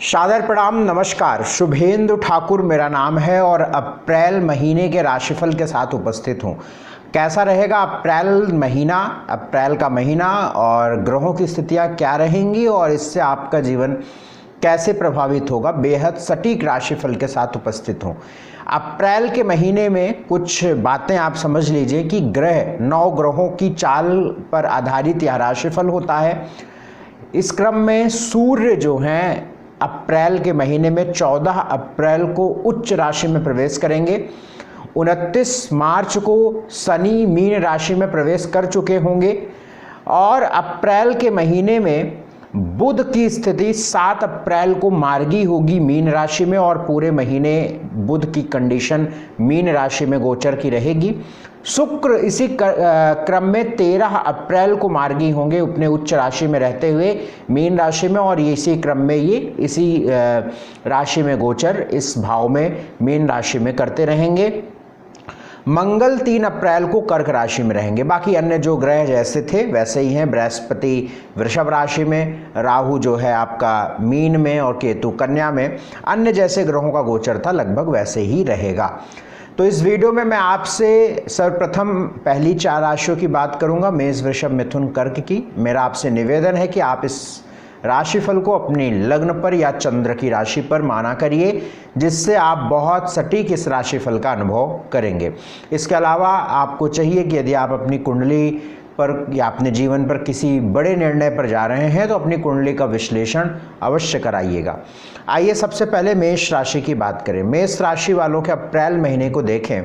सादर प्रणाम, नमस्कार। शुभेंदु ठाकुर मेरा नाम है और अप्रैल महीने के राशिफल के साथ उपस्थित हूँ। कैसा रहेगा अप्रैल का महीना और ग्रहों की स्थितियाँ क्या रहेंगी और इससे आपका जीवन कैसे प्रभावित होगा, बेहद सटीक राशिफल के साथ उपस्थित हूँ। अप्रैल के महीने में कुछ बातें आप समझ लीजिए कि 9 ग्रहों की चाल पर आधारित यह राशिफल होता है। इस क्रम में सूर्य जो हैं अप्रैल के महीने में 14 अप्रैल को उच्च राशि में प्रवेश करेंगे। 29 मार्च को शनि मीन राशि में प्रवेश कर चुके होंगे और अप्रैल के महीने में बुध की स्थिति 7 अप्रैल को मार्गी होगी मीन राशि में और पूरे महीने बुध की कंडीशन मीन राशि में गोचर की रहेगी। शुक्र इसी क्रम में 13 अप्रैल को मार्गी होंगे अपने उच्च राशि में रहते हुए मीन राशि में और इसी क्रम में ये इसी राशि में गोचर इस भाव में मीन राशि में करते रहेंगे। मंगल 3 अप्रैल को कर्क राशि में रहेंगे। बाकी अन्य जो ग्रह जैसे थे वैसे ही हैं। बृहस्पति वृषभ राशि में, राहु जो है आपका मीन में और केतु कन्या में। अन्य जैसे ग्रहों का गोचर था लगभग वैसे ही रहेगा। तो इस वीडियो में मैं आपसे सर्वप्रथम पहली 4 राशियों की बात करूंगा, मेष वृषभ मिथुन कर्क की। मेरा आपसे निवेदन है कि आप इस राशिफल को अपनी लग्न पर या चंद्र की राशि पर माना करिए, जिससे आप बहुत सटीक इस राशिफल का अनुभव करेंगे। इसके अलावा आपको चाहिए कि यदि आप अपनी कुंडली पर या अपने जीवन पर किसी बड़े निर्णय पर जा रहे हैं तो अपनी कुंडली का विश्लेषण अवश्य कराइएगा। आइए सबसे पहले मेष राशि की बात करें। मेष राशि वालों के अप्रैल महीने को देखें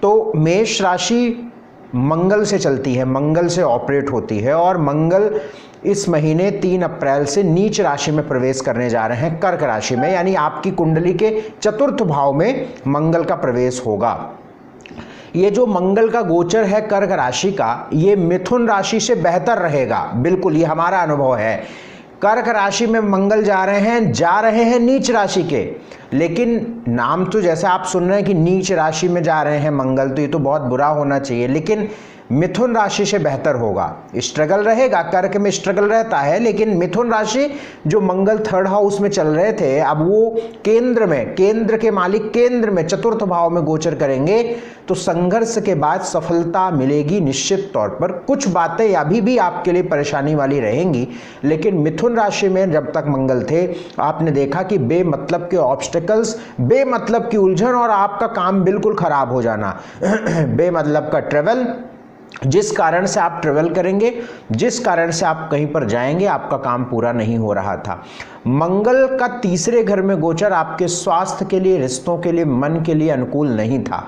तो मेष राशि मंगल से चलती है, मंगल से ऑपरेट होती है और मंगल इस महीने 3 अप्रैल से नीच राशि में प्रवेश करने जा रहे हैं, कर्क राशि में, यानी आपकी कुंडली के चतुर्थ भाव में मंगल का प्रवेश होगा। ये जो मंगल का गोचर है कर्क राशि का, ये मिथुन राशि से बेहतर रहेगा। बिल्कुल, ये हमारा अनुभव है। कर्क राशि में मंगल जा रहे हैं नीच राशि के, लेकिन नाम तो जैसे आप सुन रहे हैं कि नीच राशि में जा रहे हैं मंगल, तो ये तो बहुत बुरा होना चाहिए, लेकिन मिथुन राशि से बेहतर होगा। स्ट्रगल रहेगा, कर्क में स्ट्रगल रहता है, लेकिन मिथुन राशि जो मंगल 3rd हाउस में चल रहे थे, अब वो केंद्र के मालिक केंद्र में चतुर्थ भाव में गोचर करेंगे, तो संघर्ष के बाद सफलता मिलेगी निश्चित तौर पर। कुछ बातें अभी भी आपके लिए परेशानी वाली रहेंगी, लेकिन मिथुन राशि में जब तक मंगल थे आपने देखा कि बेमतलब के ऑब्स्टिकल्स, बेमतलब की उलझन और आपका काम बिल्कुल खराब हो जाना बेमतलब का ट्रेवल, जिस कारण से आप ट्रेवल करेंगे, जिस कारण से आप कहीं पर जाएंगे, आपका काम पूरा नहीं हो रहा था। मंगल का 3रे घर में गोचर आपके स्वास्थ्य के लिए, रिश्तों के लिए, मन के लिए अनुकूल नहीं था।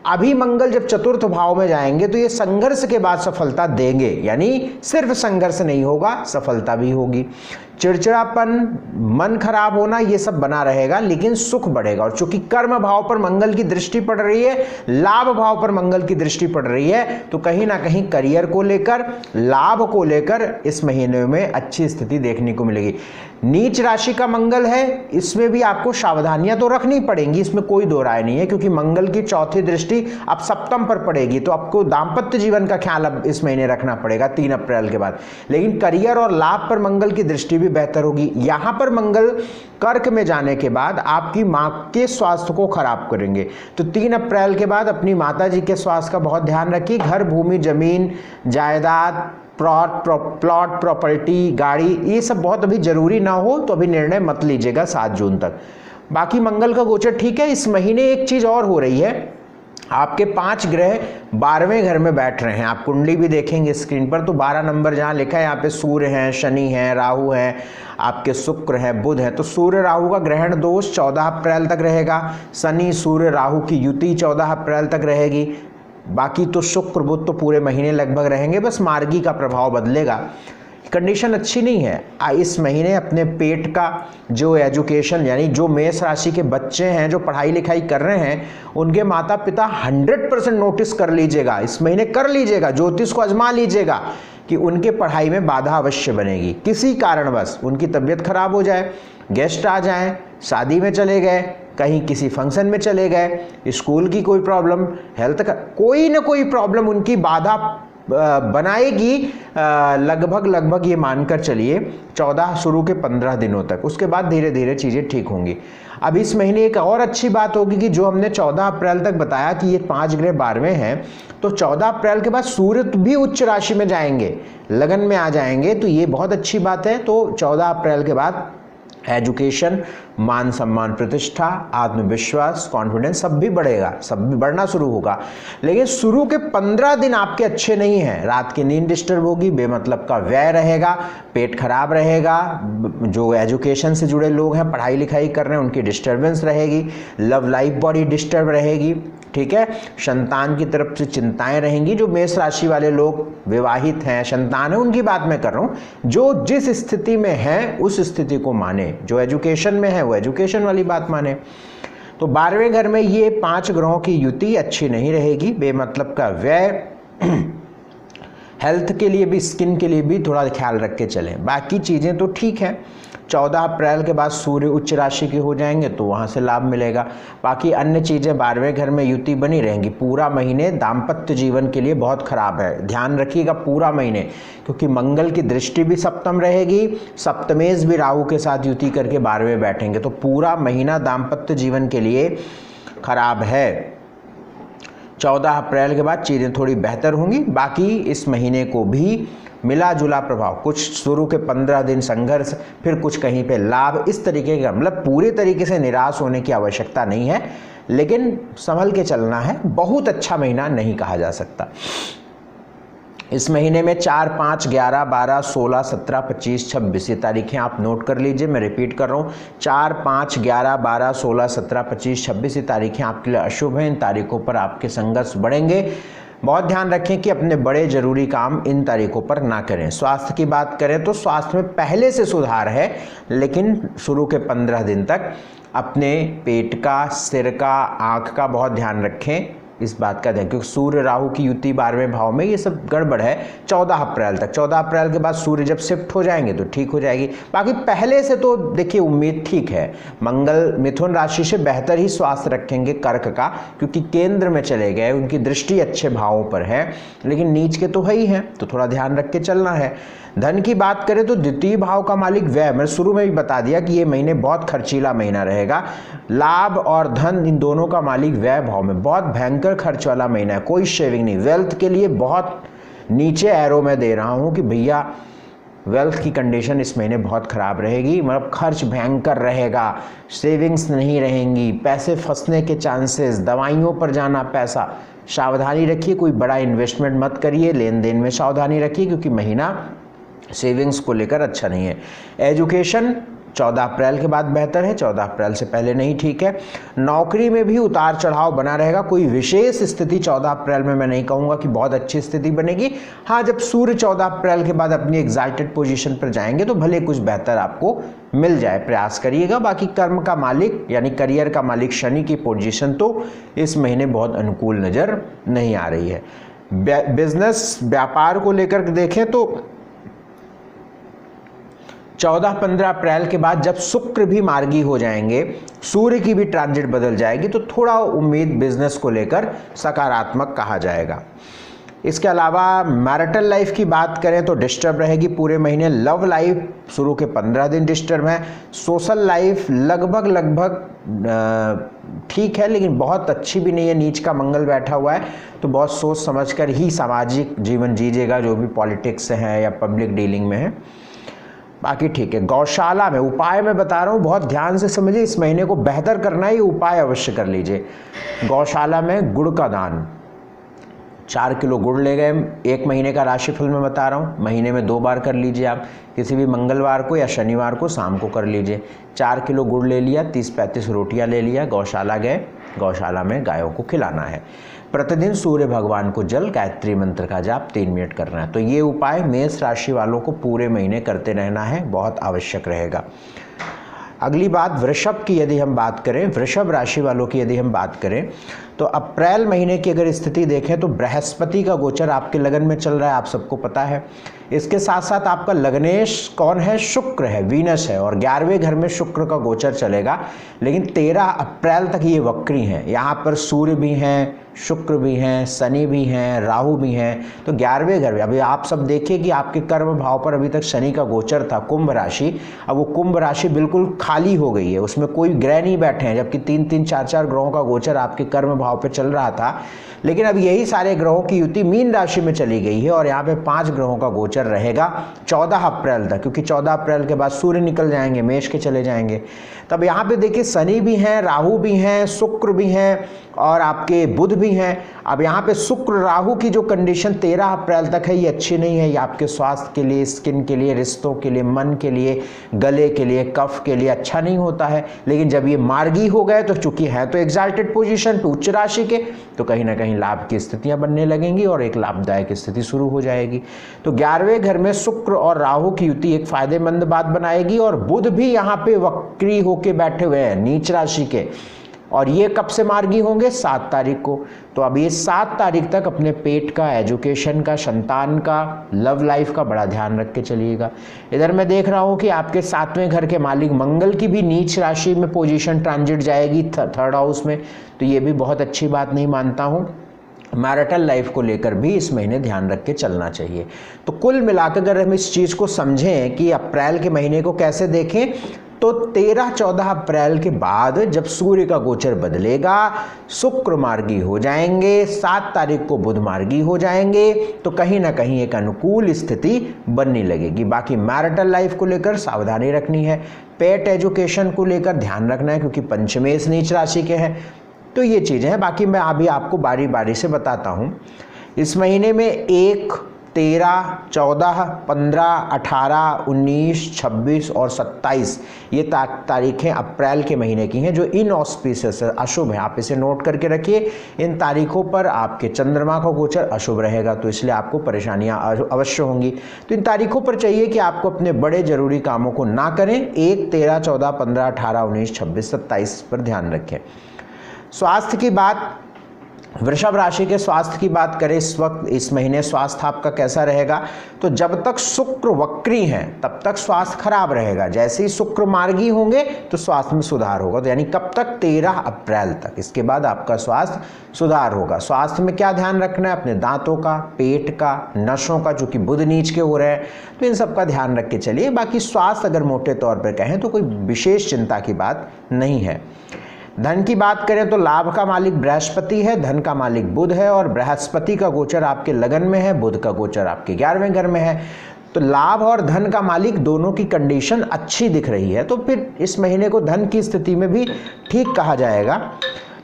अभी मंगल जब चतुर्थ भाव में जाएंगे तो ये संघर्ष के बाद सफलता देंगे, यानी सिर्फ संघर्ष नहीं होगा, सफलता भी होगी। चिड़चिड़ापन, मन खराब होना, ये सब बना रहेगा, लेकिन सुख बढ़ेगा। और चूंकि कर्म भाव पर मंगल की दृष्टि पड़ रही है, लाभ भाव पर मंगल की दृष्टि पड़ रही है, तो कहीं ना कहीं करियर को लेकर, लाभ को लेकर इस महीने में अच्छी स्थिति देखने को मिलेगी। नीच राशि का मंगल है, इसमें भी आपको सावधानियां तो रखनी पड़ेंगी, इसमें कोई दो राय नहीं है, क्योंकि मंगल की चौथी दृष्टि अब सप्तम पर पड़ेगी, तो आपको दाम्पत्य जीवन का ख्याल अब इस महीने रखना पड़ेगा 3 अप्रैल के बाद। लेकिन करियर और लाभ पर मंगल की दृष्टि भी बेहतर होगी। यहां पर मंगल कर्क में जाने के बाद आपकी मां के स्वास्थ्य को खराब करेंगे, तो 3 अप्रैल के बाद अपनी माता जी के स्वास्थ्य का बहुत ध्यान रखिए। घर, भूमि, जमीन, जायदाद, प्लॉट, प्रॉपर्टी, गाड़ी, ये सब बहुत अभी जरूरी ना हो तो अभी निर्णय मत लीजिएगा 7 जून तक। बाकी मंगल का गोचर ठीक है। इस महीने एक चीज और हो रही है, आपके 5 ग्रह 12वें घर में बैठ रहे हैं। आप कुंडली भी देखेंगे स्क्रीन पर तो 12 नंबर जहां लिखा है, यहाँ पे सूर्य हैं, शनि हैं, राहु हैं, आपके शुक्र हैं, बुध है। तो सूर्य राहु का ग्रहण दोष 14 अप्रैल तक रहेगा। शनि सूर्य राहु की युति 14 अप्रैल तक रहेगी। बाकी तो शुक्र बुध तो पूरे महीने लगभग रहेंगे, बस मार्गी का प्रभाव बदलेगा। कंडीशन अच्छी नहीं है। इस महीने अपने पेट का जो एजुकेशन, यानी जो मेष राशि के बच्चे हैं जो पढ़ाई लिखाई कर रहे हैं, उनके माता पिता 100% नोटिस कर लीजिएगा, इस महीने कर लीजिएगा, ज्योतिष को आजमा लीजिएगा कि उनके पढ़ाई में बाधा अवश्य बनेगी। किसी कारणवश उनकी तबीयत खराब हो जाए, गेस्ट आ जाएं, शादी में चले गए, कहीं किसी फंक्शन में चले गए, स्कूल की कोई प्रॉब्लम, हेल्थ का कोई ना कोई प्रॉब्लम उनकी बाधा बनाएगी लगभग ये मानकर चलिए 14 शुरू के 15 दिनों तक। उसके बाद धीरे धीरे चीज़ें ठीक होंगी। अब इस महीने एक और अच्छी बात होगी कि जो हमने 14 अप्रैल तक बताया कि ये 5 ग्रह 12वें हैं, तो 14 अप्रैल के बाद सूर्य भी उच्च राशि में जाएंगे, लगन में आ जाएंगे, तो ये बहुत अच्छी बात है। तो 14 अप्रैल के बाद एजुकेशन, मान सम्मान, प्रतिष्ठा, आत्मविश्वास, कॉन्फिडेंस सब भी बढ़ेगा, सब भी बढ़ना शुरू होगा। लेकिन शुरू के 15 दिन आपके अच्छे नहीं हैं। रात की नींद डिस्टर्ब होगी, बेमतलब का व्यय रहेगा, पेट खराब रहेगा, जो एजुकेशन से जुड़े लोग हैं, पढ़ाई लिखाई कर रहे हैं, उनकी डिस्टर्बेंस रहेगी, लव लाइफ बड़ी डिस्टर्ब रहेगी, ठीक है। संतान की तरफ से चिंताएं रहेंगी। जो मेष राशि वाले लोग विवाहित हैं, संतान है, उनकी बात मैं कर रहा हूं। जो जिस स्थिति में है उस स्थिति को माने, जो एजुकेशन में है वो एजुकेशन वाली बात माने। तो 12वें घर में ये 5 ग्रहों की युति अच्छी नहीं रहेगी, बेमतलब का व्यय, हेल्थ के लिए भी, स्किन के लिए भी थोड़ा ख्याल रख के चलें। बाकी चीज़ें तो ठीक है। 14 अप्रैल के बाद सूर्य उच्च राशि के हो जाएंगे तो वहाँ से लाभ मिलेगा। बाकी अन्य चीज़ें 12वें घर में युति बनी रहेंगी। पूरा महीने दाम्पत्य जीवन के लिए बहुत खराब है, ध्यान रखिएगा पूरा महीने, क्योंकि मंगल की दृष्टि भी सप्तम रहेगी, सप्तमेश भी राहु के साथ युति करके 12वें बैठेंगे, तो पूरा महीना दाम्पत्य जीवन के लिए खराब है। 14 अप्रैल के बाद चीज़ें थोड़ी बेहतर होंगी। बाकी इस महीने को भी मिला जुला प्रभाव, कुछ शुरू के 15 दिन संघर्ष, फिर कुछ कहीं पे लाभ, इस तरीके का, मतलब पूरे तरीके से निराश होने की आवश्यकता नहीं है, लेकिन संभल के चलना है। बहुत अच्छा महीना नहीं कहा जा सकता। इस महीने में 4, 5, 11, 12, 16, 17, 25, 26 ये तारीखें आप नोट कर लीजिए। मैं रिपीट कर रहा हूँ, 4, 5, 11, 12, 16, 17, 25, 26 ये तारीखें आपके लिए अशुभ हैं। इन तारीखों पर आपके संघर्ष बढ़ेंगे। बहुत ध्यान रखें कि अपने बड़े जरूरी काम इन तारीखों पर ना करें। स्वास्थ्य की बात करें तो स्वास्थ्य में पहले से सुधार है, लेकिन शुरू के 15 दिन तक अपने पेट का, सिर का, आँख का बहुत ध्यान रखें। इस बात का ध्यान, क्योंकि सूर्य राहु की युति 12वें भाव में, ये सब गड़बड़ है 14 अप्रैल तक। 14 अप्रैल के बाद सूर्य जब शिफ्ट हो जाएंगे तो ठीक हो जाएगी। बाकी पहले से तो देखिए उम्मीद ठीक है। मंगल मिथुन राशि से बेहतर ही स्वास्थ्य रखेंगे कर्क का, क्योंकि केंद्र में चले गए, उनकी दृष्टि अच्छे भावों पर है, लेकिन नीच के तो है ही हैं, तो थोड़ा ध्यान रख के चलना है। धन की बात करें तो द्वितीय भाव का मालिक व्यय, मैंने शुरू में भी बता दिया कि ये महीने बहुत खर्चीला महीना रहेगा। लाभ और धन इन दोनों का मालिक व्यय भाव में, बहुत भयंकर खर्च वाला महीना है, कोई सेविंग नहीं। वेल्थ के लिए बहुत नीचे एरो में दे रहा हूं कि भैया वेल्थ की कंडीशन इस महीने बहुत खराब रहेगी, मतलब खर्च भयंकर रहेगा, सेविंग्स नहीं रहेंगी, पैसे फंसने के चांसेस, दवाइयों पर जाना पैसा, सावधानी रखिए। कोई बड़ा इन्वेस्टमेंट मत करिए, लेन देन में सावधानी रखिए, क्योंकि महीना सेविंग्स को लेकर अच्छा नहीं है। एजुकेशन 14 अप्रैल के बाद बेहतर है, 14 अप्रैल से पहले नहीं ठीक है। नौकरी में भी उतार चढ़ाव बना रहेगा, कोई विशेष स्थिति 14 अप्रैल में मैं नहीं कहूँगा कि बहुत अच्छी स्थिति बनेगी। हाँ, जब सूर्य 14 अप्रैल के बाद अपनी एग्जाल्टेड पोजीशन पर जाएंगे तो भले कुछ बेहतर आपको मिल जाए, प्रयास करिएगा। बाकी कर्म का मालिक यानी करियर का मालिक शनि की पोजीशन तो इस महीने बहुत अनुकूल नज़र नहीं आ रही है। बिजनेस व्यापार को लेकर देखें तो 14-15 अप्रैल के बाद जब शुक्र भी मार्गी हो जाएंगे, सूर्य की भी ट्रांजिट बदल जाएगी, तो थोड़ा उम्मीद बिजनेस को लेकर सकारात्मक कहा जाएगा। इसके अलावा मैरिटल लाइफ की बात करें तो डिस्टर्ब रहेगी पूरे महीने। लव लाइफ शुरू के 15 दिन डिस्टर्ब है। सोशल लाइफ लगभग ठीक है, लेकिन बहुत अच्छी भी नहीं है, नीच का मंगल बैठा हुआ है, तो बहुत सोच समझकर ही सामाजिक जीवन जीजिएगा, जो भी पॉलिटिक्स है या पब्लिक डीलिंग में है। बाकी ठीक है। गौशाला में उपाय मैं बता रहा हूँ, बहुत ध्यान से समझिए, इस महीने को बेहतर करना है, ये उपाय अवश्य कर लीजिए। गौशाला में गुड़ का दान, 4 किलो गुड़ ले गए। 1 महीने का राशिफल मैं बता रहा हूँ, महीने में 2 बार कर लीजिए आप, किसी भी मंगलवार को या शनिवार को शाम को कर लीजिए। 4 किलो गुड़ ले लिया, 30-35 रोटियां ले लिया, गौशाला गए, गौशाला में गायों को खिलाना है। प्रतिदिन सूर्य भगवान को जल गायत्री मंत्र का जाप 3 मिनट करना है। तो ये उपाय मेष राशि वालों को पूरे महीने करते रहना है, बहुत आवश्यक रहेगा। अगली बात वृषभ की यदि हम बात करें, वृषभ राशि वालों की यदि हम बात करें तो अप्रैल महीने की अगर स्थिति देखें तो बृहस्पति का गोचर आपके लगन में चल रहा है, आप सबको पता है। इसके साथ साथ आपका लग्नेश कौन है? शुक्र है, वीनस है, और 11वें घर में शुक्र का गोचर चलेगा, लेकिन 13 अप्रैल तक ये वक्री हैं। यहाँ पर सूर्य भी हैं, शुक्र भी हैं, शनि भी हैं, राहु भी हैं। तो 11वें घर में अभी आप सब देखिए कि आपके कर्म भाव पर अभी तक शनि का गोचर था, कुंभ राशि। अब वो कुंभ राशि बिल्कुल खाली हो गई है, उसमें कोई ग्रह नहीं बैठे हैं, जबकि 3-3, 4-4 ग्रहों का गोचर आपके कर्म भाव पर चल रहा था। लेकिन अब यही सारे ग्रहों की युति मीन राशि में चली गई है और यहाँ पे 5 ग्रहों का गोचर रहेगा 14 अप्रैल तक, क्योंकि 14 अप्रैल के बाद सूर्य निकल जाएंगे, मेष के चले जाएंगे। तब यहाँ पे देखिए शनि भी हैं, राहु भी हैं, शुक्र भी हैं और आपके बुध भी हैं। अब यहाँ पे शुक्र राहु की जो कंडीशन 13 अप्रैल तक है ये अच्छी नहीं है। ये आपके स्वास्थ्य के लिए, स्किन के लिए, रिश्तों के लिए, मन के लिए, गले के लिए, कफ के लिए अच्छा नहीं होता है। लेकिन जब ये मार्गी हो गए तो चूंकि है तो एग्जाल्टेड पोजीशन पे उच्च राशि के, तो कहीं ना कहीं लाभ की स्थितियां बनने लगेंगी और एक लाभदायक स्थिति शुरू हो जाएगी। तो 11वें घर में शुक्र और राहु की युति एक फायदेमंद बात बनाएगी। और बुध भी यहाँ पे वक्री होके बैठे हुए हैं नीच राशि के, और ये कब से मार्गी होंगे? 7 तारीख को। तो अब ये 7 तारीख तक अपने पेट का, एजुकेशन का, संतान का, लव लाइफ का बड़ा ध्यान रख के चलिएगा। इधर मैं देख रहा हूँ कि आपके 7वें घर के मालिक मंगल की भी नीच राशि में पोजीशन ट्रांजिट जाएगी 3rd हाउस में, तो ये भी बहुत अच्छी बात नहीं मानता हूँ। मैरिटल लाइफ को लेकर भी इस महीने ध्यान रख के चलना चाहिए। तो कुल मिलाकर अगर हम इस चीज़ को समझें कि अप्रैल के महीने को कैसे देखें, तो 13-14 अप्रैल के बाद जब सूर्य का गोचर बदलेगा, शुक्र मार्गी हो जाएंगे, 7 तारीख को बुध मार्गी हो जाएंगे, तो कहीं ना कहीं एक अनुकूल स्थिति बनने लगेगी। बाकी मैरिटल लाइफ को लेकर सावधानी रखनी है, पेट एजुकेशन को लेकर ध्यान रखना है, क्योंकि पंचमेश नीच राशि के हैं। तो ये चीज़ें हैं। बाकी मैं अभी आपको बारी बारी से बताता हूँ। इस महीने में 1, 13, 14, 15, 18, 19, 26 और 27 ये तारीखें अप्रैल के महीने की हैं जो इनऑस्पिशियस है, अशुभ है। आप इसे नोट करके रखिए। इन तारीखों पर आपके चंद्रमा का गोचर अशुभ रहेगा, तो इसलिए आपको परेशानियां अवश्य होंगी। तो इन तारीखों पर चाहिए कि आपको अपने बड़े जरूरी कामों को ना करें। 1, 13, 14, 15, 18, 19, 26, 27 पर ध्यान रखें। स्वास्थ्य की बात, वृषभ राशि के स्वास्थ्य की बात करें, इस वक्त इस महीने स्वास्थ्य आपका कैसा रहेगा? तो जब तक शुक्र वक्री हैं तब तक स्वास्थ्य खराब रहेगा। जैसे ही शुक्र मार्गी होंगे तो स्वास्थ्य में सुधार होगा। तो यानी कब तक? 13 अप्रैल तक। इसके बाद आपका स्वास्थ्य सुधार होगा। स्वास्थ्य में क्या ध्यान रखना है? अपने दांतों का, पेट का, नसों का, जो कि बुध नीच के हो रहे हैं, तो इन सब का ध्यान रख के चलिए। बाकी स्वास्थ्य अगर मोटे तौर पर कहें तो कोई विशेष चिंता की बात नहीं है। धन की बात करें तो लाभ का मालिक बृहस्पति है, धन का मालिक बुध है, और बृहस्पति का गोचर आपके लगन में है, बुध का गोचर आपके 11वें घर में है। तो लाभ और धन का मालिक दोनों की कंडीशन अच्छी दिख रही है, तो फिर इस महीने को धन की स्थिति में भी ठीक कहा जाएगा।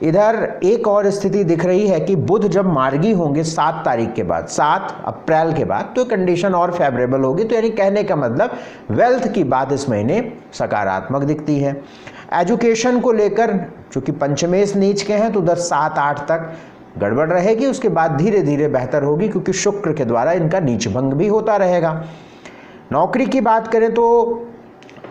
इधर एक और स्थिति दिख रही है कि बुध जब मार्गी होंगे 7 तारीख के बाद, 7 अप्रैल के बाद, तो कंडीशन और फेवरेबल होगी। तो यानी कहने का मतलब वेल्थ की बात इस महीने सकारात्मक दिखती है। एजुकेशन को लेकर चूंकि पंचमेश नीच के हैं तो उधर 7-8 तक गड़बड़ रहेगी, उसके बाद धीरे धीरे बेहतर होगी, क्योंकि शुक्र के द्वारा इनका नीच भंग भी होता रहेगा। नौकरी की बात करें तो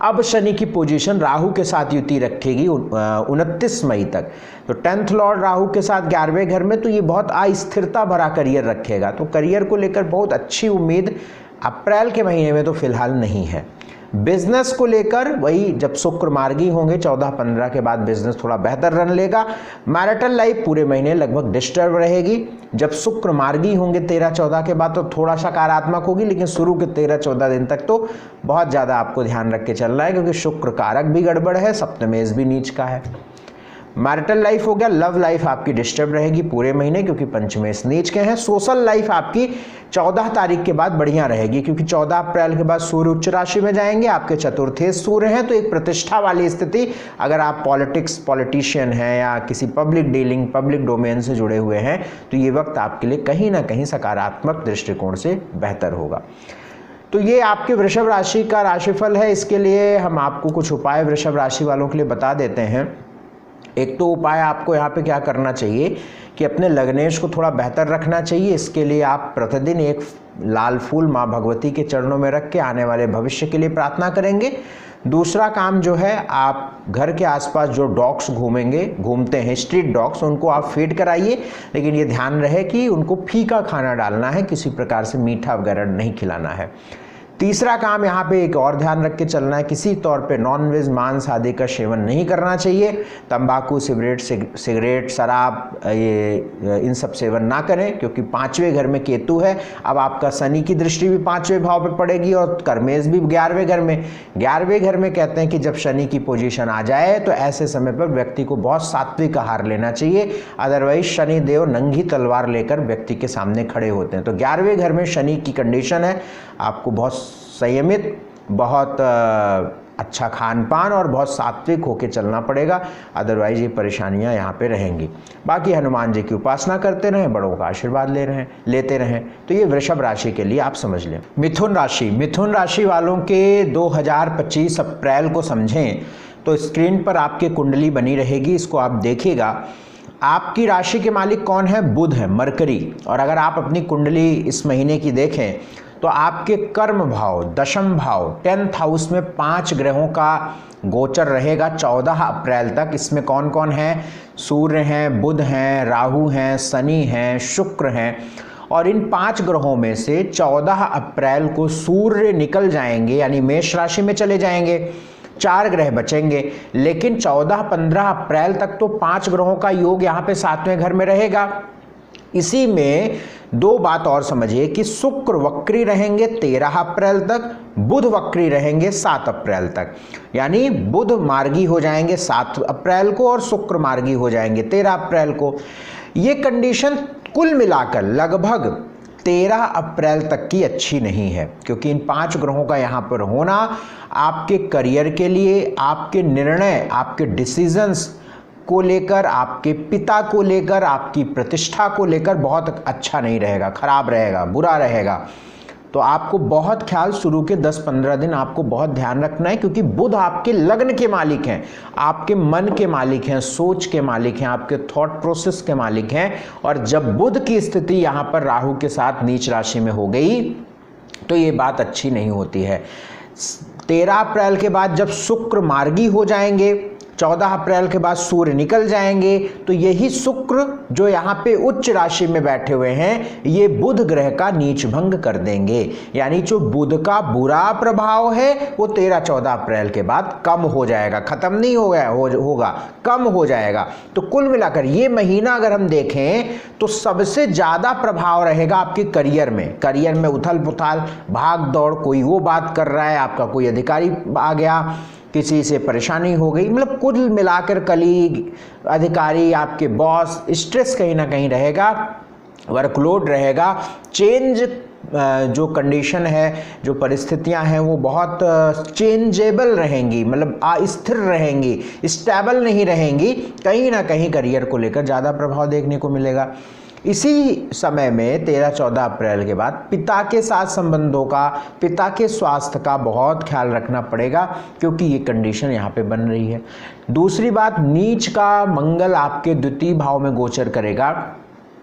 अब शनि की पोजीशन राहु के साथ युति रखेगी 29 मई तक। तो 10th लॉर्ड राहु के साथ 11वें घर में, तो ये बहुत अस्थिरता भरा करियर रखेगा। तो करियर को लेकर बहुत अच्छी उम्मीद अप्रैल के महीने में तो फिलहाल नहीं है। बिजनेस को लेकर वही जब शुक्र मार्गी होंगे 14-15 के बाद बिजनेस थोड़ा बेहतर रन लेगा। मैरिटल लाइफ पूरे महीने लगभग डिस्टर्ब रहेगी। जब शुक्र मार्गी होंगे 13-14 के बाद तो थोड़ा सकारात्मक होगी, लेकिन शुरू के 13-14 दिन तक तो बहुत ज़्यादा आपको ध्यान रख के चलना है, क्योंकि शुक्र कारक भी गड़बड़ है, सप्तमेश भी नीच का है। मैरिटल लाइफ हो गया, लव लाइफ आपकी डिस्टर्ब रहेगी पूरे महीने, क्योंकि पंचमेश नीच के हैं। सोशल लाइफ आपकी 14 तारीख के बाद बढ़िया रहेगी, क्योंकि 14 अप्रैल के बाद सूर्य उच्च राशि में जाएंगे, आपके चतुर्थेश सूर्य हैं, तो एक प्रतिष्ठा वाली स्थिति। अगर आप पॉलिटिशियन हैं या किसी पब्लिक डीलिंग, पब्लिक डोमेन से जुड़े हुए हैं, तो ये वक्त आपके लिए कहीं ना कहीं सकारात्मक दृष्टिकोण से बेहतर होगा। तो ये आपके वृषभ राशि का राशिफल है। इसके लिए हम आपको कुछ उपाय वृषभ राशि वालों के लिए बता देते हैं। एक तो उपाय आपको यहाँ पे क्या करना चाहिए कि अपने लग्नेश को थोड़ा बेहतर रखना चाहिए। इसके लिए आप प्रतिदिन एक लाल फूल माँ भगवती के चरणों में रख के आने वाले भविष्य के लिए प्रार्थना करेंगे। दूसरा काम जो है, आप घर के आसपास जो डॉग्स घूमते हैं, स्ट्रीट डॉग्स, उनको आप फीड कराइए, लेकिन ये ध्यान रहे कि उनको फीका खाना डालना है, किसी प्रकार से मीठा वगैरह नहीं खिलाना है। तीसरा काम यहाँ पे एक और ध्यान रख के चलना है, किसी तौर पे नॉनवेज मांस आदि का सेवन नहीं करना चाहिए। तंबाकू, सिगरेट, शराब ये इन सब सेवन ना करें, क्योंकि 5वें घर में केतु है। अब आपका शनि की दृष्टि भी 5वें भाव पे पड़ेगी और कर्मेश भी 11वें घर में। 11वें घर में कहते हैं कि जब शनि की पोजीशन आ जाए तो ऐसे समय पर व्यक्ति को बहुत सात्विक आहार लेना चाहिए, अदरवाइज शनि देव नंगी तलवार लेकर व्यक्ति के सामने खड़े होते हैं। तो 11वें घर में शनि की कंडीशन है, आपको बहुत संयमित, बहुत अच्छा खान पान और बहुत सात्विक होकर चलना पड़ेगा, अदरवाइज ये परेशानियां यहाँ पे रहेंगी। बाकी हनुमान जी की उपासना करते रहें, बड़ों का आशीर्वाद लेते रहें। तो ये वृषभ राशि के लिए आप समझ लें। मिथुन राशि वालों के 2025 अप्रैल को समझें तो स्क्रीन पर आपके कुंडली बनी रहेगी, इसको आप देखिएगा। आपकी राशि के मालिक कौन है? बुध है, मरकरी। और अगर आप अपनी कुंडली इस महीने की देखें तो आपके कर्म भाव, दशम भाव, 10th हाउस में 5 ग्रहों का गोचर रहेगा 14 अप्रैल तक। इसमें कौन कौन है? सूर्य हैं, बुध हैं, राहु हैं, शनि हैं, शुक्र हैं। और इन 5 ग्रहों में से 14 अप्रैल को सूर्य निकल जाएंगे, यानी मेष राशि में चले जाएंगे। 4 ग्रह बचेंगे, लेकिन 14-15 अप्रैल तक तो 5 ग्रहों का योग यहाँ पे 7वें घर में रहेगा। इसी में 2 बात और समझिए कि शुक्र वक्री रहेंगे 13 अप्रैल तक, बुध वक्री रहेंगे 7 अप्रैल तक। यानी बुध मार्गी हो जाएंगे 7 अप्रैल को और शुक्र मार्गी हो जाएंगे 13 अप्रैल को। ये कंडीशन कुल मिलाकर लगभग 13 अप्रैल तक की अच्छी नहीं है, क्योंकि इन 5 ग्रहों का यहाँ पर होना आपके करियर के लिए, आपके निर्णय, आपके डिसीजंस को लेकर, आपके पिता को लेकर, आपकी प्रतिष्ठा को लेकर बहुत अच्छा नहीं रहेगा, खराब रहेगा, बुरा रहेगा। तो आपको बहुत ख्याल, शुरू के 10-15 दिन आपको बहुत ध्यान रखना है, क्योंकि बुध आपके लग्न के मालिक हैं, आपके मन के मालिक हैं, सोच के मालिक हैं, आपके थॉट प्रोसेस के मालिक हैं। और जब बुध की स्थिति यहाँ पर राहु के साथ नीच राशि में हो गई तो ये बात अच्छी नहीं होती है। 13 अप्रैल के बाद जब शुक्र मार्गी हो जाएंगे, 14 अप्रैल के बाद सूर्य निकल जाएंगे, तो यही शुक्र जो यहाँ पे उच्च राशि में बैठे हुए हैं, ये बुध ग्रह का नीच भंग कर देंगे। यानी जो बुध का बुरा प्रभाव है वो 13-14 अप्रैल के बाद कम हो जाएगा, खत्म नहीं होगा, कम हो जाएगा। तो कुल मिलाकर ये महीना अगर हम देखें तो सबसे ज्यादा प्रभाव रहेगा आपके करियर में उथल पुथल, भाग दौड़, कोई वो बात कर रहा है, आपका कोई अधिकारी आ गया, किसी से परेशानी हो गई, मतलब कुल मिलाकर कलीग, अधिकारी, आपके बॉस, स्ट्रेस कहीं ना कहीं रहेगा, वर्कलोड रहेगा, चेंज जो कंडीशन है, जो परिस्थितियां हैं वो बहुत चेंजेबल रहेंगी, मतलब अस्थिर रहेंगी, स्टेबल नहीं रहेंगी। कहीं ना कहीं करियर को लेकर ज़्यादा प्रभाव देखने को मिलेगा। इसी समय में 13-14 अप्रैल के बाद पिता के साथ संबंधों का, पिता के स्वास्थ्य का बहुत ख्याल रखना पड़ेगा, क्योंकि ये कंडीशन यहाँ पे बन रही है। दूसरी बात, नीच का मंगल आपके द्वितीय भाव में गोचर करेगा।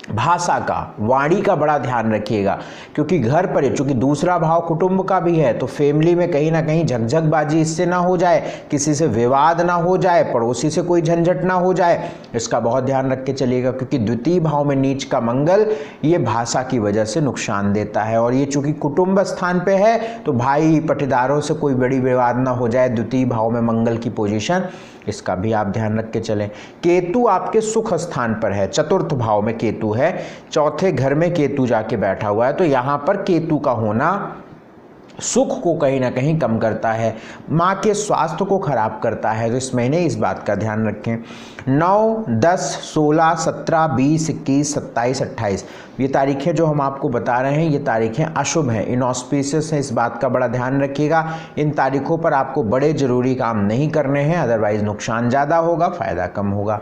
भाषा का, वाणी का बड़ा ध्यान रखिएगा, क्योंकि घर पर, चूंकि दूसरा भाव कुटुंब का भी है, तो फैमिली में कहीं ना कहीं झकझकबाजी इससे ना हो जाए, किसी से विवाद ना हो जाए, पड़ोसी से कोई झंझट ना हो जाए, इसका बहुत ध्यान रख के चलिएगा। क्योंकि द्वितीय भाव में नीच का मंगल ये भाषा की वजह से नुकसान देता है, और ये चूंकि कुटुंब स्थान पे है तो भाई पटीदारों से कोई बड़ी विवाद ना हो जाए। द्वितीय भाव में मंगल की पोजीशन, इसका भी आप ध्यान रख के चलें। केतु आपके सुख स्थान पर है, 4th भाव में केतु है, 4थे घर में केतु जाके बैठा हुआ है, तो यहां पर केतु का होना सुख को कहीं ना कहीं कम करता है, माँ के स्वास्थ्य को खराब करता है। तो इस महीने इस बात का ध्यान रखें। 9, 10, 16, 17, 20, 21, 27, 28 ये तारीखें जो हम आपको बता रहे हैं, ये तारीखें अशुभ हैं, इनऑस्पिशियस हैं। इस बात का बड़ा ध्यान रखिएगा। इन तारीखों पर आपको बड़े जरूरी काम नहीं करने हैं, अदरवाइज नुकसान ज़्यादा होगा, फायदा कम होगा।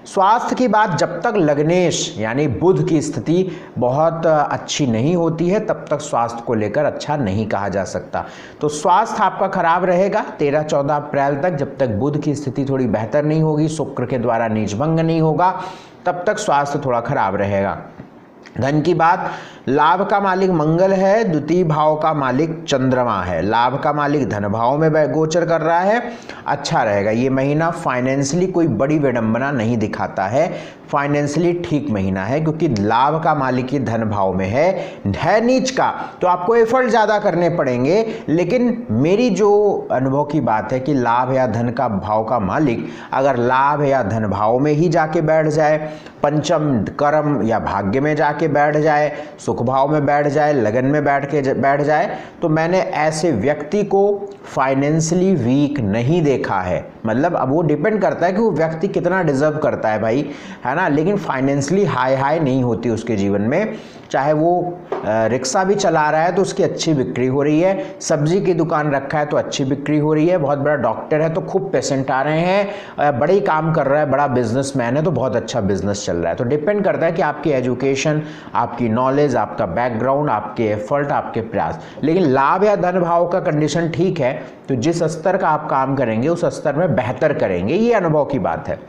स्वास्थ्य की बात, जब तक लग्नेश यानी बुध की स्थिति बहुत अच्छी नहीं होती है, तब तक स्वास्थ्य को लेकर अच्छा नहीं कहा जा सकता। तो स्वास्थ्य आपका खराब रहेगा 13-14 अप्रैल तक, जब तक बुध की स्थिति थोड़ी बेहतर नहीं होगी, शुक्र के द्वारा नीचभंग नहीं होगा, तब तक स्वास्थ्य थोड़ा खराब रहेगा। धन की बात, लाभ का मालिक मंगल है, द्वितीय भाव का मालिक चंद्रमा है, लाभ का मालिक धन भाव में गोचर कर रहा है, अच्छा रहेगा ये महीना। फाइनेंशियली कोई बड़ी विडंबना नहीं दिखाता है, फाइनेंशियली ठीक महीना है, क्योंकि लाभ का मालिक ही धन भाव में है नीच का, तो आपको एफर्ट ज़्यादा करने पड़ेंगे। लेकिन मेरी जो अनुभव की बात है कि लाभ या धन का भाव का मालिक अगर लाभ या धन भाव में ही जाके बैठ जाए, पंचम कर्म या भाग्य में जाके बैठ जाए, सुख भाव में बैठ जाए, लगन में बैठ जाए, तो मैंने ऐसे व्यक्ति को फाइनेंशियली वीक नहीं देखा है। मतलब अब वो डिपेंड करता है कि वो व्यक्ति कितना डिजर्व करता है भाई, है ना, लेकिन फाइनेंशियली हाई नहीं होती उसके जीवन में। चाहे वो रिक्शा भी चला रहा है तो उसकी अच्छी बिक्री हो रही है, सब्जी की दुकान रखा है तो अच्छी बिक्री हो रही है, बहुत बड़ा डॉक्टर है तो खूब पेशेंट आ रहे हैं, बड़े ही काम कर रहा है, बड़ा बिजनेसमैन है तो बहुत अच्छा बिजनेस चल रहा है। तो डिपेंड करता है कि आपकी एजुकेशन, आपकी नॉलेज, आपका बैकग्राउंड, आपके एफर्ट, आपके प्रयास। लेकिन लाभ या धन भाव का कंडीशन ठीक है तो जिस स्तर का आप काम करेंगे उस स्तर में बेहतर करेंगे, ये अनुभव की बात है।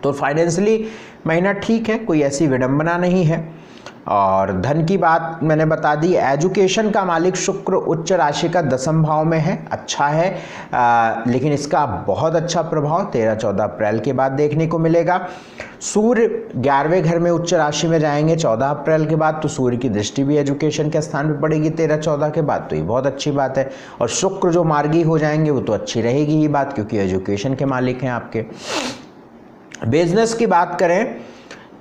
तो फाइनेंशियली महीना ठीक है, कोई ऐसी विडंबना नहीं है। और धन की बात मैंने बता दी। एजुकेशन का मालिक शुक्र उच्च राशि का 10वें भाव में है, अच्छा है, लेकिन इसका बहुत अच्छा प्रभाव 13-14 अप्रैल के बाद देखने को मिलेगा। सूर्य 11वें घर में उच्च राशि में जाएंगे 14 अप्रैल के बाद, तो सूर्य की दृष्टि भी एजुकेशन के स्थान पर पड़ेगी 13-14 के बाद, तो ये बहुत अच्छी बात है। और शुक्र जो मार्गी हो जाएंगे वो तो अच्छी रहेगी ही बात, क्योंकि एजुकेशन के मालिक हैं आपके। बिजनेस की बात करें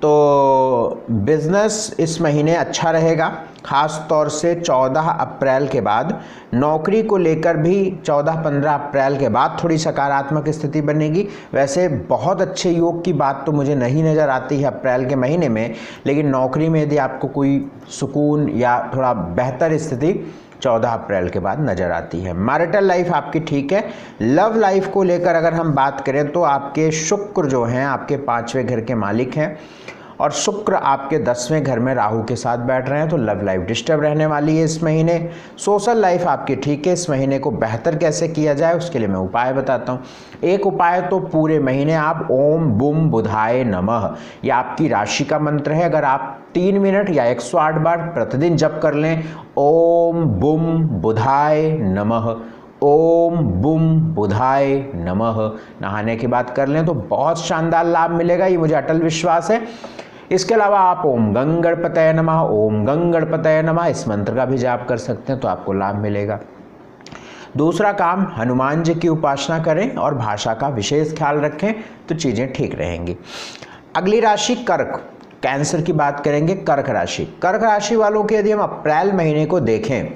तो बिजनेस इस महीने अच्छा रहेगा, खास तौर से 14 अप्रैल के बाद। नौकरी को लेकर भी 14-15 अप्रैल के बाद थोड़ी सकारात्मक स्थिति बनेगी। वैसे बहुत अच्छे योग की बात तो मुझे नहीं नज़र आती है अप्रैल के महीने में, लेकिन नौकरी में यदि आपको कोई सुकून या थोड़ा बेहतर स्थिति 14 अप्रैल के बाद नज़र आती है। मैरिटल लाइफ आपकी ठीक है। लव लाइफ को लेकर अगर हम बात करें तो आपके शुक्र जो हैं आपके 5वें घर के मालिक हैं, और शुक्र आपके 10वें घर में राहु के साथ बैठ रहे हैं, तो लव लाइफ डिस्टर्ब रहने वाली है इस महीने। सोशल लाइफ आपकी ठीक है। इस महीने को बेहतर कैसे किया जाए उसके लिए मैं उपाय बताता हूँ। एक उपाय तो पूरे महीने आप ओम बुम बुधाय नमः, यह आपकी राशि का मंत्र है। अगर आप 3 मिनट या 108 बार प्रतिदिन जप कर लें, ओम बुम बुधाय नमः, ओम बुम बुधाय नमः, नहाने की बात कर लें तो बहुत शानदार लाभ मिलेगा, ये मुझे अटल विश्वास है। इसके अलावा आप ओम गंग गणपतये नमः, ओम गंग गणपतये नमः इस मंत्र का भी जाप कर सकते हैं, तो आपको लाभ मिलेगा। दूसरा काम, हनुमान जी की उपासना करें और भाषा का विशेष ख्याल रखें, तो चीज़ें ठीक रहेंगी। अगली राशि कर्क, कैंसर की बात करेंगे। कर्क राशि, कर्क राशि वालों के यदि हम अप्रैल महीने को देखें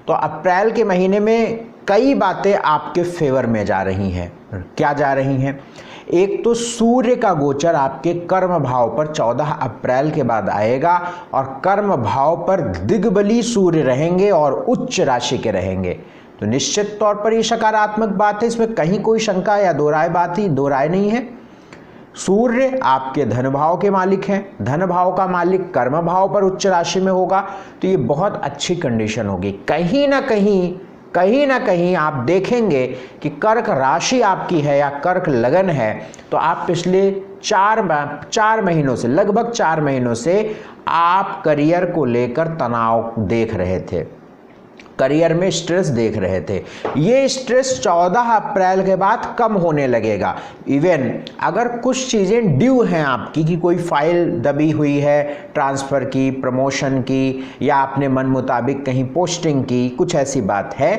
तो अप्रैल के महीने में कई बातें आपके फेवर में जा रही हैं। क्या जा रही हैं? एक तो सूर्य का गोचर आपके कर्म भाव पर 14 अप्रैल के बाद आएगा, और कर्म भाव पर दिग्बली सूर्य रहेंगे और उच्च राशि के रहेंगे, तो निश्चित तौर पर ये सकारात्मक बात है, इसमें कहीं कोई शंका या दो राय नहीं है। सूर्य आपके धन भाव के मालिक हैं, धन भाव का मालिक कर्म भाव पर उच्च राशि में होगा, तो ये बहुत अच्छी कंडीशन होगी। कहीं ना कहीं आप देखेंगे कि कर्क राशि आपकी है या कर्क लगन है, तो आप पिछले 4 महीनों से, लगभग 4 महीनों से आप करियर को लेकर तनाव देख रहे थे, करियर में स्ट्रेस देख रहे थे। ये स्ट्रेस 14 अप्रैल के बाद कम होने लगेगा। इवन अगर कुछ चीज़ें ड्यू हैं आपकी, कि कोई फाइल दबी हुई है ट्रांसफ़र की, प्रमोशन की, या आपने मन मुताबिक कहीं पोस्टिंग की, कुछ ऐसी बात है,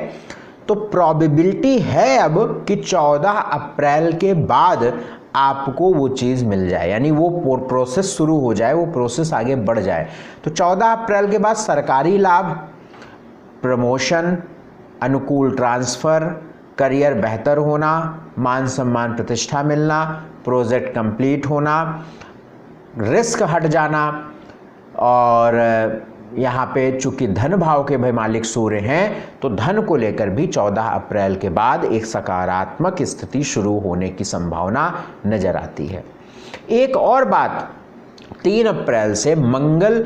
तो प्रोबेबिलिटी है अब कि 14 अप्रैल के बाद आपको वो चीज़ मिल जाए, यानी वो प्रोसेस शुरू हो जाए, वो प्रोसेस आगे बढ़ जाए। तो 14 अप्रैल के बाद सरकारी लाभ, प्रमोशन, अनुकूल ट्रांसफ़र, करियर बेहतर होना, मान सम्मान प्रतिष्ठा मिलना, प्रोजेक्ट कंप्लीट होना, रिस्क हट जाना, और यहाँ पे चूंकि धन भाव के भाई मालिक सूर्य हैं, तो धन को लेकर भी 14 अप्रैल के बाद एक सकारात्मक स्थिति शुरू होने की संभावना नजर आती है। एक और बात, 3 अप्रैल से मंगल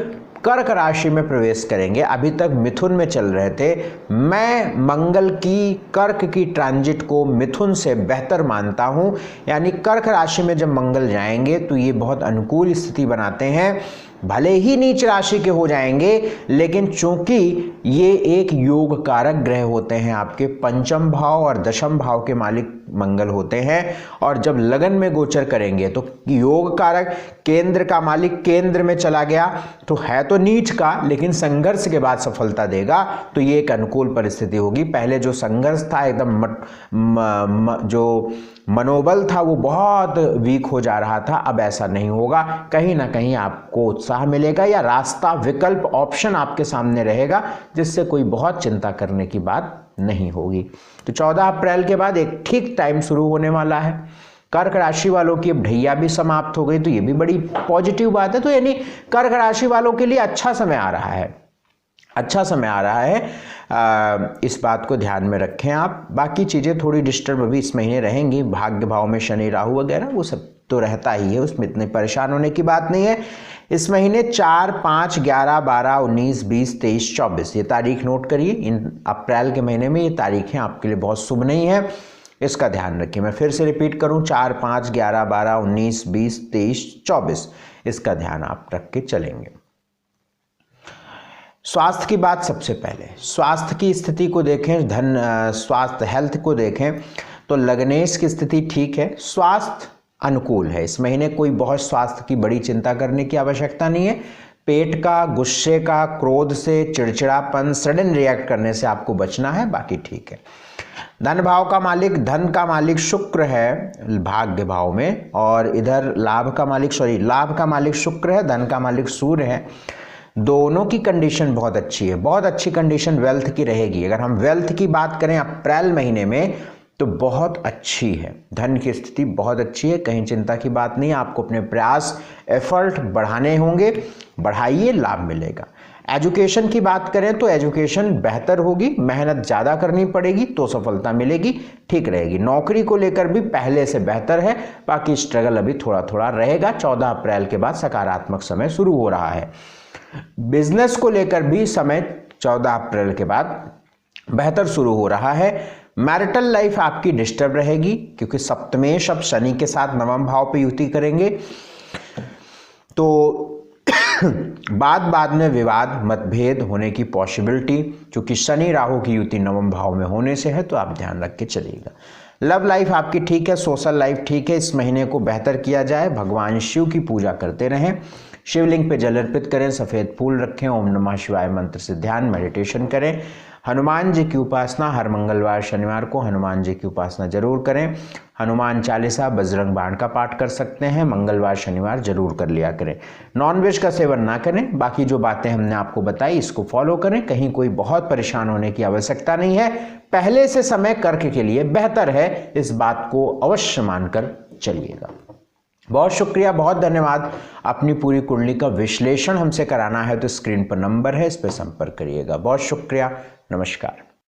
कर्क राशि में प्रवेश करेंगे। अभी तक मिथुन में चल रहे थे, मैं मंगल की कर्क की ट्रांजिट को मिथुन से बेहतर मानता हूं, यानी कर्क राशि में जब मंगल जाएंगे तो ये बहुत अनुकूल स्थिति बनाते हैं भले ही नीच राशि के हो जाएंगे, लेकिन चूंकि ये एक योग कारक ग्रह होते हैं, आपके पंचम भाव और दशम भाव के मालिक मंगल होते हैं, और जब लगन में गोचर करेंगे तो योग कारक केंद्र का मालिक केंद्र में चला गया तो है तो नीच का, लेकिन संघर्ष के बाद सफलता देगा, तो ये एक अनुकूल परिस्थिति होगी। पहले जो संघर्ष था एकदम जो मनोबल था वो बहुत वीक हो जा रहा था, अब ऐसा नहीं होगा। कहीं ना कहीं आपको उत्साह मिलेगा या रास्ता विकल्प ऑप्शन आपके सामने रहेगा, जिससे कोई बहुत चिंता करने की बात नहीं होगी। तो 14 अप्रैल के बाद एक ठीक टाइम शुरू होने वाला है। कर्क राशि वालों की अब ढैया भी समाप्त हो गई, तो ये भी बड़ी पॉजिटिव बात है। तो यानी कर्क राशि वालों के लिए अच्छा समय आ रहा है, अच्छा समय आ रहा है। इस बात को ध्यान में रखें आप। बाकी चीज़ें थोड़ी डिस्टर्ब अभी इस महीने रहेंगी, भाग्य भाव में शनि राहु वगैरह वो सब तो रहता ही है, उसमें इतने परेशान होने की बात नहीं है। इस महीने 4, 5, 11, 12, 19, 20, 23, 24 ये तारीख नोट करिए। इन अप्रैल के महीने में ये तारीखें आपके लिए बहुत शुभ नहीं है, इसका ध्यान रखिए। मैं फिर से रिपीट करूं, 4, 5, 11, 12, 19, 20, 23, 24 इसका ध्यान आप रख के चलेंगे। स्वास्थ्य की बात सबसे पहले, स्वास्थ्य की स्थिति को देखें, स्वास्थ्य हेल्थ को देखें तो लग्नेश की स्थिति ठीक है, स्वास्थ्य अनुकूल है। इस महीने कोई बहुत स्वास्थ्य की बड़ी चिंता करने की आवश्यकता नहीं है। पेट का, गुस्से का, क्रोध से, चिड़चिड़ापन, सडन रिएक्ट करने से आपको बचना है, बाकी ठीक है। धन भाव का मालिक, धन का मालिक शुक्र है भाग्य भाव में, और इधर लाभ का मालिक शुक्र है, धन का मालिक सूर्य है। दोनों की कंडीशन बहुत अच्छी है, बहुत अच्छी कंडीशन वेल्थ की रहेगी। अगर हम वेल्थ की बात करें अप्रैल महीने में तो बहुत अच्छी है, धन की स्थिति बहुत अच्छी है, कहीं चिंता की बात नहीं। आपको अपने प्रयास एफर्ट बढ़ाने होंगे, बढ़ाइए, लाभ मिलेगा। एजुकेशन की बात करें तो एजुकेशन बेहतर होगी, मेहनत ज़्यादा करनी पड़ेगी तो सफलता मिलेगी, ठीक रहेगी। नौकरी को लेकर भी पहले से बेहतर है, बाकी स्ट्रगल अभी थोड़ा थोड़ा रहेगा। 14 अप्रैल के बाद सकारात्मक समय शुरू हो रहा है। बिजनेस को लेकर भी समय 14 अप्रैल के बाद बेहतर शुरू हो रहा है। मैरिटल लाइफ आपकी डिस्टर्ब रहेगी, क्योंकि सप्तमेश अब शनि के साथ नवम भाव पे युति करेंगे, तो बाद में विवाद मतभेद होने की पॉसिबिलिटी, क्योंकि शनि राहु की युति नवम भाव में होने से है, तो आप ध्यान रख के चलिएगा। लव लाइफ आपकी ठीक है, सोशल लाइफ ठीक है। इस महीने को बेहतर किया जाए, भगवान शिव की पूजा करते रहें, शिवलिंग पे जल अर्पित करें, सफ़ेद फूल रखें, ओम नमः शिवाय मंत्र से ध्यान मेडिटेशन करें। हनुमान जी की उपासना हर मंगलवार शनिवार को हनुमान जी की उपासना जरूर करें। हनुमान चालीसा, बजरंग बाण का पाठ कर सकते हैं, मंगलवार शनिवार जरूर कर लिया करें। नॉनवेज का सेवन ना करें। बाकी जो बातें हमने आपको बताई इसको फॉलो करें, कहीं कोई बहुत परेशान होने की आवश्यकता नहीं है। पहले से समय कर्क के लिए बेहतर है, इस बात को अवश्य मानकर चलिएगा। बहुत शुक्रिया, बहुत धन्यवाद। अपनी पूरी कुंडली का विश्लेषण हमसे कराना है तो स्क्रीन पर नंबर है, इस पर संपर्क करिएगा। बहुत शुक्रिया, नमस्कार।